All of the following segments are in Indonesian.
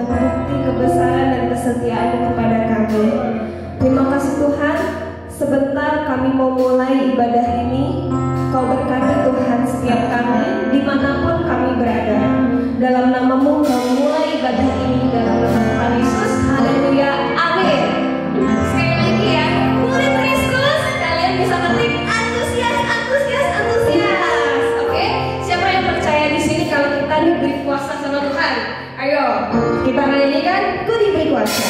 Tuhan bukti kebesaran dan kesetiaan-Mu kepada kami. Terima kasih Tuhan, sebentar kami mau mulai ibadah ini. Kau berkati Tuhan setiap kami, dimanapun kami berada. Dalam nama-Mu kami mulai ibadah ini, dalam nama Tuhan Yesus. Haleluya, amin. Sekali lagi ya, murid Kristus, kalian bisa ketik antusias, antusias, antusias. Oke, siapa yang percaya di sini kalau kita diberi kuasa sama Tuhan? Ayo, kita nyanyikan, ku diberi kuasa.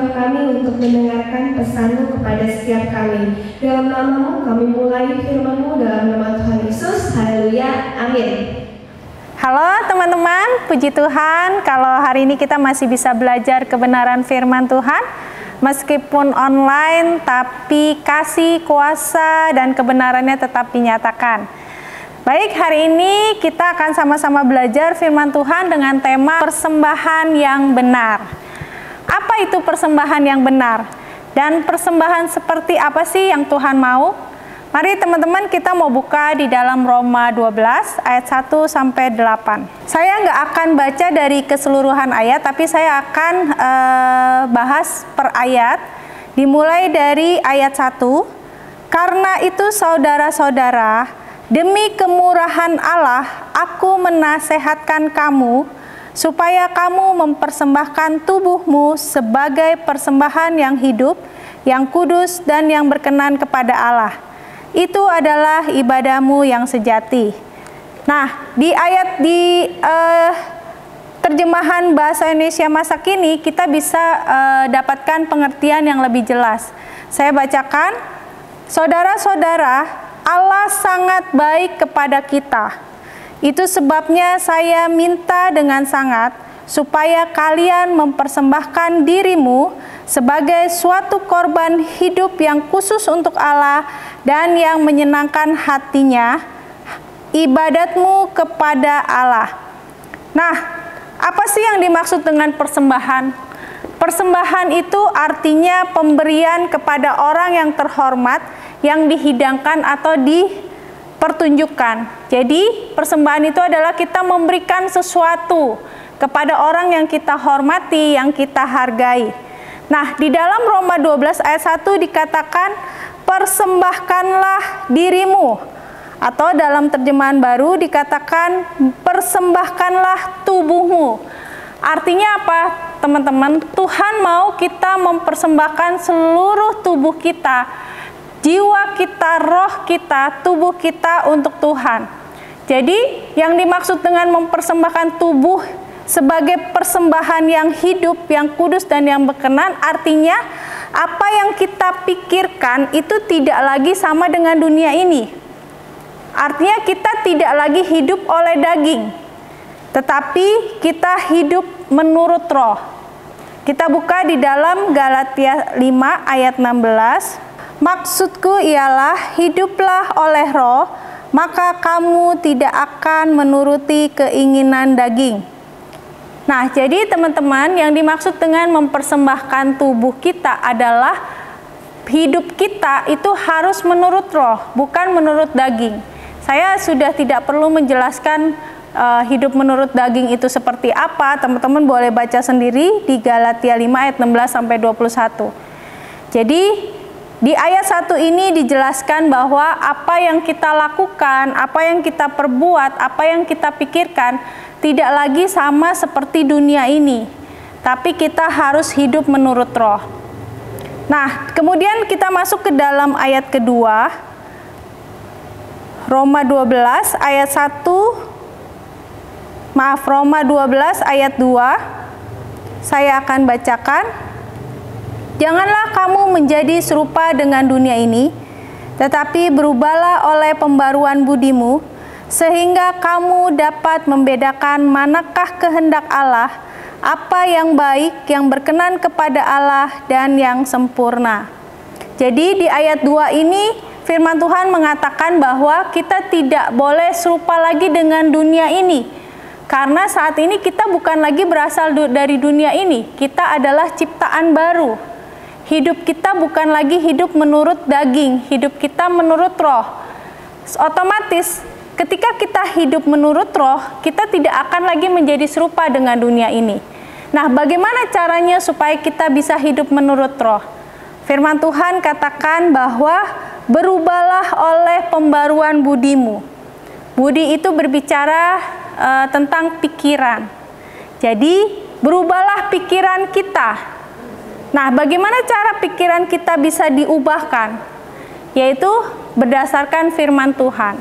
membuka kami untuk mendengarkan pesan-Mu kepada setiap kami. Dalam nama-Mu kami mulai firman-Mu dalam nama Tuhan Yesus. Haleluya. Amin. Halo teman-teman, puji Tuhan kalau hari ini kita masih bisa belajar kebenaran firman Tuhan. Meskipun online, tapi kasih, kuasa, dan kebenarannya tetap dinyatakan. Baik, hari ini kita akan sama-sama belajar firman Tuhan dengan tema persembahan yang benar. Apa itu persembahan yang benar? Dan persembahan seperti apa sih yang Tuhan mau? Mari teman-teman kita mau buka di dalam Roma 12 ayat 1 sampai 8. Saya nggak akan baca dari keseluruhan ayat, tapi saya akan bahas per ayat. Dimulai dari ayat 1. Karena itu saudara-saudara, demi kemurahan Allah, aku menasehatkan kamu, supaya kamu mempersembahkan tubuhmu sebagai persembahan yang hidup, yang kudus, dan yang berkenan kepada Allah. Itu adalah ibadahmu yang sejati. Nah, di ayat terjemahan bahasa Indonesia masa kini, kita bisa dapatkan pengertian yang lebih jelas. Saya bacakan, saudara-saudara, Allah sangat baik kepada kita. Itu sebabnya saya minta dengan sangat supaya kalian mempersembahkan dirimu sebagai suatu korban hidup yang khusus untuk Allah dan yang menyenangkan hatinya, ibadatmu kepada Allah. Nah, apa sih yang dimaksud dengan persembahan? Persembahan itu artinya pemberian kepada orang yang terhormat, yang dihidangkan atau dipertunjukkan. Jadi persembahan itu adalah kita memberikan sesuatu kepada orang yang kita hormati, yang kita hargai. Nah, di dalam Roma 12 ayat 1 dikatakan persembahkanlah dirimu, atau dalam terjemahan baru dikatakan persembahkanlah tubuhmu. Artinya apa teman-teman? Tuhan mau kita mempersembahkan seluruh tubuh kita, jiwa kita, roh kita, tubuh kita untuk Tuhan. Jadi yang dimaksud dengan mempersembahkan tubuh sebagai persembahan yang hidup, yang kudus, dan yang berkenan, artinya apa yang kita pikirkan itu tidak lagi sama dengan dunia ini. Artinya kita tidak lagi hidup oleh daging, tetapi kita hidup menurut roh. Kita buka di dalam Galatia 5 ayat 16. Maksudku ialah hiduplah oleh roh, maka kamu tidak akan menuruti keinginan daging. Nah, jadi teman-teman, yang dimaksud dengan mempersembahkan tubuh kita adalah hidup kita itu harus menurut roh, bukan menurut daging. Saya sudah tidak perlu menjelaskan hidup menurut daging itu seperti apa. Teman-teman boleh baca sendiri di Galatia 5 ayat 16 sampai 21. Jadi di ayat 1 ini dijelaskan bahwa apa yang kita lakukan, apa yang kita perbuat, apa yang kita pikirkan tidak lagi sama seperti dunia ini, tapi kita harus hidup menurut roh. Nah, kemudian kita masuk ke dalam ayat kedua, Roma 12 ayat 2, saya akan bacakan. Janganlah kamu menjadi serupa dengan dunia ini, tetapi berubahlah oleh pembaruan budimu, sehingga kamu dapat membedakan manakah kehendak Allah, apa yang baik, yang berkenan kepada Allah, dan yang sempurna. Jadi di ayat 2 ini firman Tuhan mengatakan bahwa kita tidak boleh serupa lagi dengan dunia ini. Karena saat ini kita bukan lagi berasal dari dunia ini, kita adalah ciptaan baru. Hidup kita bukan lagi hidup menurut daging, hidup kita menurut roh. Otomatis ketika kita hidup menurut roh, kita tidak akan lagi menjadi serupa dengan dunia ini. Nah, bagaimana caranya supaya kita bisa hidup menurut roh? Firman Tuhan katakan bahwa berubahlah oleh pembaruan budimu. Budi itu berbicara tentang pikiran. Jadi, berubahlah pikiran kita. Nah, bagaimana cara pikiran kita bisa diubahkan? Yaitu berdasarkan firman Tuhan.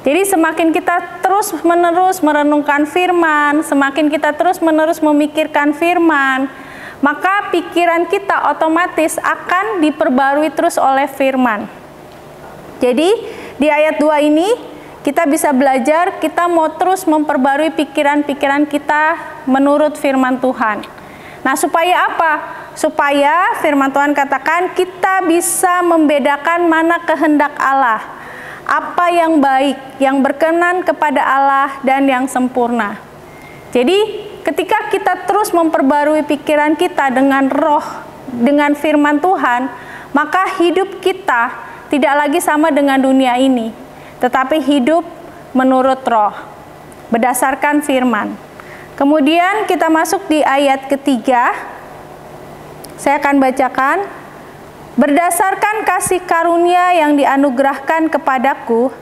Jadi semakin kita terus-menerus merenungkan firman, semakin kita terus-menerus memikirkan firman, maka pikiran kita otomatis akan diperbarui terus oleh firman. Jadi di ayat 2 ini kita bisa belajar, kita mau terus memperbarui pikiran-pikiran kita menurut firman Tuhan. Nah, supaya apa? Supaya firman Tuhan katakan kita bisa membedakan mana kehendak Allah, apa yang baik, yang berkenan kepada Allah dan yang sempurna. Jadi ketika kita terus memperbarui pikiran kita dengan roh, dengan firman Tuhan, maka hidup kita tidak lagi sama dengan dunia ini, tetapi hidup menurut roh, berdasarkan firman. Kemudian kita masuk di ayat ketiga, saya akan bacakan. Berdasarkan kasih karunia yang dianugerahkan kepadaku,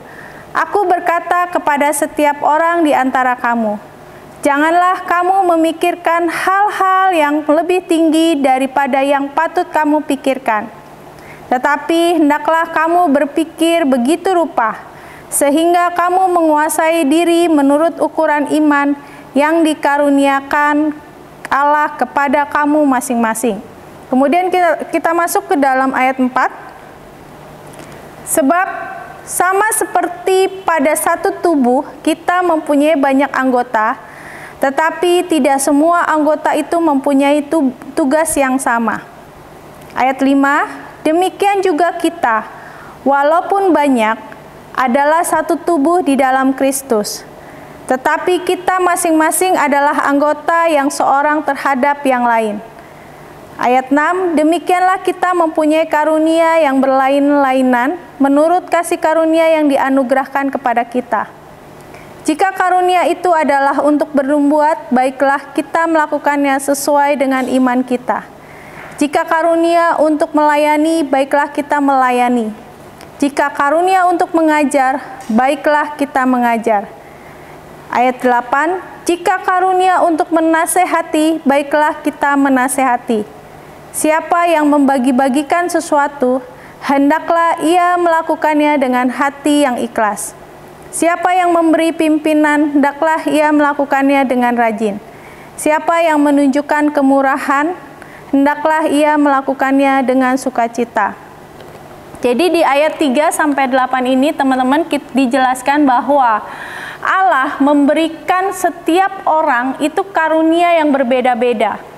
aku berkata kepada setiap orang di antara kamu, janganlah kamu memikirkan hal-hal yang lebih tinggi daripada yang patut kamu pikirkan. Tetapi hendaklah kamu berpikir begitu rupa, sehingga kamu menguasai diri menurut ukuran iman yang dikaruniakan Allah kepada kamu masing-masing. Kemudian kita masuk ke dalam ayat 4. Sebab sama seperti pada satu tubuh kita mempunyai banyak anggota, tetapi tidak semua anggota itu mempunyai tugas yang sama. Ayat 5, demikian juga kita, walaupun banyak, adalah satu tubuh di dalam Kristus. Tetapi kita masing-masing adalah anggota yang seorang terhadap yang lain. Ayat 6, demikianlah kita mempunyai karunia yang berlain-lainan menurut kasih karunia yang dianugerahkan kepada kita. Jika karunia itu adalah untuk berbuat, baiklah kita melakukannya sesuai dengan iman kita. Jika karunia untuk melayani, baiklah kita melayani. Jika karunia untuk mengajar, baiklah kita mengajar. Ayat 8, jika karunia untuk menasehati, baiklah kita menasehati. Siapa yang membagi-bagikan sesuatu, hendaklah ia melakukannya dengan hati yang ikhlas. Siapa yang memberi pimpinan, hendaklah ia melakukannya dengan rajin. Siapa yang menunjukkan kemurahan, hendaklah ia melakukannya dengan sukacita. Jadi di ayat 3-8 ini teman-teman dijelaskan bahwa Allah memberikan setiap orang itu karunia yang berbeda-beda.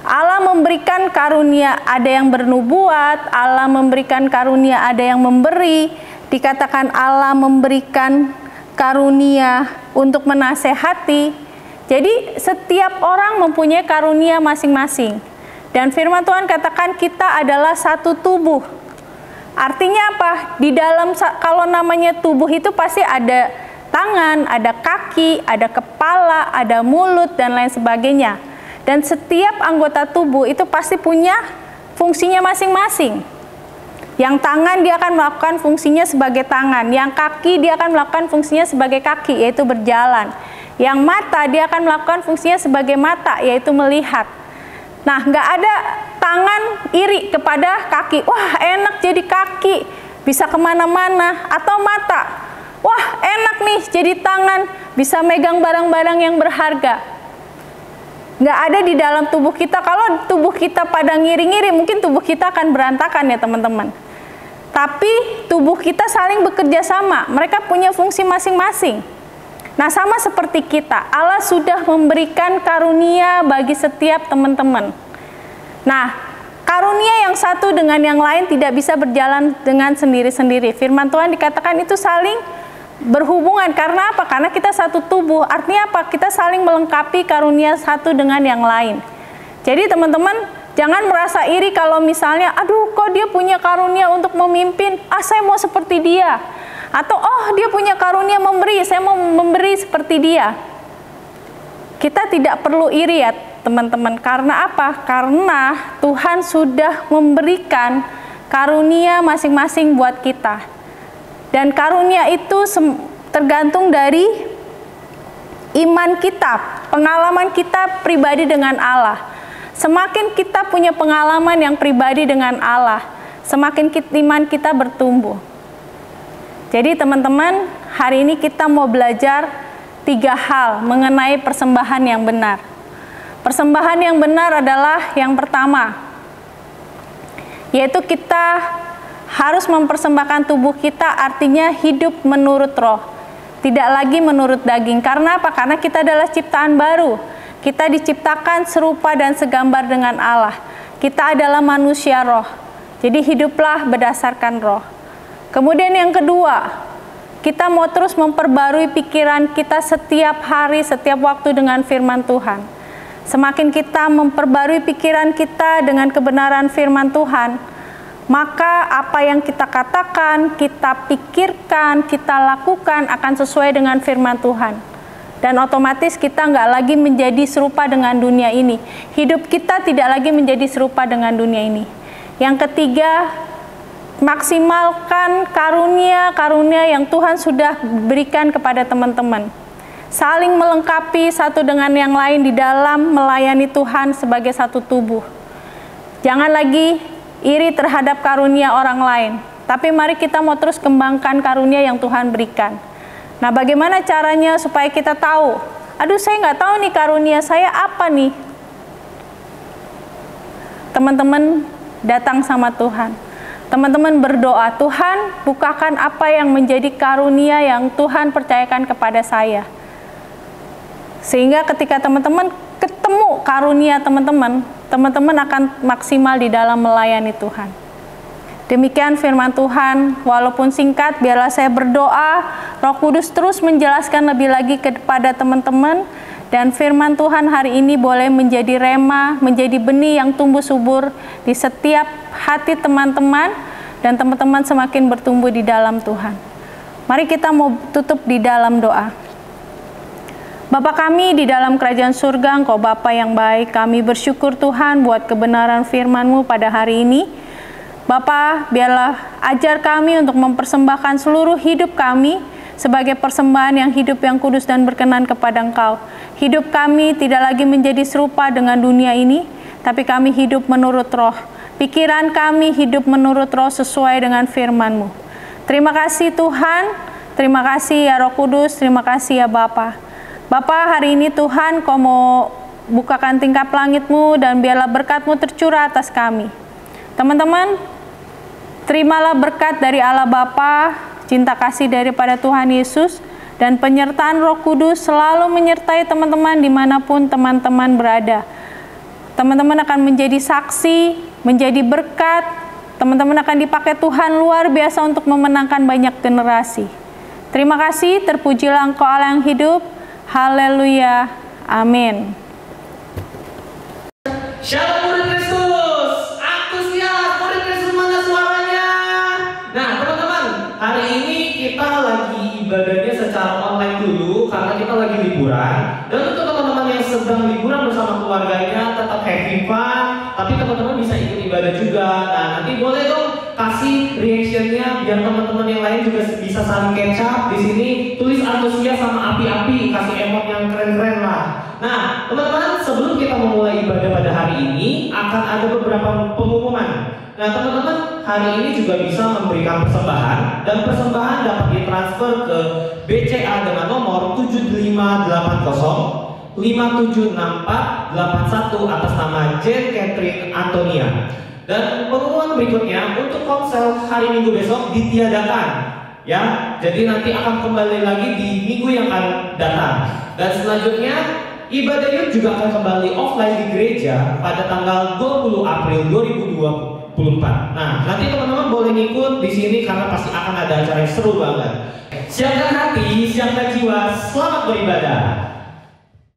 Allah memberikan karunia, ada yang bernubuat, Allah memberikan karunia, ada yang memberi. Dikatakan Allah memberikan karunia untuk menasehati. Jadi setiap orang mempunyai karunia masing-masing. Dan firman Tuhan katakan kita adalah satu tubuh. Artinya apa? Di dalam, kalau namanya tubuh itu pasti ada tangan, ada kaki, ada kepala, ada mulut, dan lain sebagainya. Dan setiap anggota tubuh itu pasti punya fungsinya masing-masing. Yang tangan dia akan melakukan fungsinya sebagai tangan, yang kaki dia akan melakukan fungsinya sebagai kaki, yaitu berjalan. Yang mata dia akan melakukan fungsinya sebagai mata, yaitu melihat. Nah, nggak ada tangan iri kepada kaki, wah enak jadi kaki, bisa kemana-mana. Atau mata, wah enak nih jadi tangan, bisa megang barang-barang yang berharga. Nggak ada di dalam tubuh kita. Kalau tubuh kita pada ngiri-ngiri, mungkin tubuh kita akan berantakan ya teman-teman. Tapi tubuh kita saling bekerja sama, mereka punya fungsi masing-masing. Nah, sama seperti kita, Allah sudah memberikan karunia bagi setiap teman-teman. Nah, karunia yang satu dengan yang lain tidak bisa berjalan dengan sendiri-sendiri. Firman Tuhan dikatakan itu saling berhubungan. Karena apa? Karena kita satu tubuh. Artinya apa? Kita saling melengkapi karunia satu dengan yang lain. Jadi teman-teman, jangan merasa iri kalau misalnya, aduh kok dia punya karunia untuk memimpin, saya mau seperti dia. Atau oh dia punya karunia memberi, saya mau memberi seperti dia. Kita tidak perlu iri ya teman-teman. Karena apa? Karena Tuhan sudah memberikan karunia masing-masing buat kita. Dan karunia itu tergantung dari iman kita, pengalaman kita pribadi dengan Allah. Semakin kita punya pengalaman yang pribadi dengan Allah, semakin iman kita bertumbuh. Jadi teman-teman, hari ini kita mau belajar 3 hal mengenai persembahan yang benar. Persembahan yang benar adalah yang pertama, yaitu kita harus mempersembahkan tubuh kita, artinya hidup menurut roh, tidak lagi menurut daging. Karena apa? Karena kita adalah ciptaan baru. Kita diciptakan serupa dan segambar dengan Allah. Kita adalah manusia roh. Jadi hiduplah berdasarkan roh. Kemudian yang kedua, kita mau terus memperbarui pikiran kita setiap hari, setiap waktu dengan firman Tuhan. Semakin kita memperbarui pikiran kita dengan kebenaran firman Tuhan, maka apa yang kita katakan, kita pikirkan, kita lakukan akan sesuai dengan firman Tuhan. Dan otomatis kita nggak lagi menjadi serupa dengan dunia ini. Hidup kita tidak lagi menjadi serupa dengan dunia ini. Yang ketiga, maksimalkan karunia-karunia yang Tuhan sudah berikan kepada teman-teman. Saling melengkapi satu dengan yang lain di dalam melayani Tuhan sebagai satu tubuh. Jangan lagi iri terhadap karunia orang lain, tapi mari kita mau terus kembangkan karunia yang Tuhan berikan. Nah, bagaimana caranya supaya kita tahu, aduh saya nggak tahu nih karunia saya apa nih? Teman-teman datang sama Tuhan. Teman-teman berdoa, Tuhan bukakan apa yang menjadi karunia yang Tuhan percayakan kepada saya. Sehingga ketika teman-teman ketemu karunia teman-teman akan maksimal di dalam melayani Tuhan. Demikian firman Tuhan, walaupun singkat, biarlah saya berdoa, Roh Kudus terus menjelaskan lebih lagi kepada teman-teman, dan firman Tuhan hari ini boleh menjadi rema, menjadi benih yang tumbuh subur di setiap hati teman-teman, dan teman-teman semakin bertumbuh di dalam Tuhan. Mari kita mau tutup di dalam doa. Bapa kami di dalam kerajaan surga, Engkau Bapa yang baik, kami bersyukur Tuhan buat kebenaran firman-Mu pada hari ini. Bapa, biarlah ajar kami untuk mempersembahkan seluruh hidup kami sebagai persembahan yang hidup, yang kudus dan berkenan kepada Engkau. Hidup kami tidak lagi menjadi serupa dengan dunia ini, tapi kami hidup menurut roh. Pikiran kami hidup menurut roh sesuai dengan firman-Mu. Terima kasih Tuhan, terima kasih ya Roh Kudus, terima kasih ya Bapa. Bapa, hari ini Tuhan, Kau mau bukakan tingkap langit-Mu dan biarlah berkat-Mu tercurah atas kami. Teman-teman, terimalah berkat dari Allah Bapa, cinta kasih daripada Tuhan Yesus, dan penyertaan Roh Kudus selalu menyertai teman-teman dimanapun teman-teman berada. Teman-teman akan menjadi saksi, menjadi berkat, teman-teman akan dipakai Tuhan luar biasa untuk memenangkan banyak generasi. Terima kasih, terpujilah Engkau Allah yang hidup. Haleluya, amin. Shalom murid Kristus, antusias murid Kristus, mana suaranya? Nah teman-teman, hari ini kita lagi ibadahnya secara online dulu karena kita lagi liburan. Dan untuk teman-teman yang sedang liburan bersama keluarganya, tetap happy fun, tapi teman-teman bisa ikut ibadah juga. Nah nanti boleh dong kasih reactionnya biar teman-teman yang lain juga bisa saling kecap di sini. Tulis antusias sama api-api, kasih emot yang keren-keren lah. Nah teman-teman, sebelum kita memulai ibadah pada hari ini akan ada beberapa pengumuman. Nah teman-teman, hari ini juga bisa memberikan persembahan, dan persembahan dapat ditransfer ke BCA dengan nomor 7580 576481 atas nama Jane Catherine Antonia. Dan pengumuman berikutnya untuk konsel hari Minggu besok ditiadakan, ya. Jadi nanti akan kembali lagi di minggu yang akan datang. Dan selanjutnya ibadah youth juga akan kembali offline di gereja pada tanggal 20 April 2024. Nah, nanti teman-teman boleh ngikut di sini karena pasti akan ada acara yang seru banget. Siapkan hati, siapkan jiwa, selamat beribadah.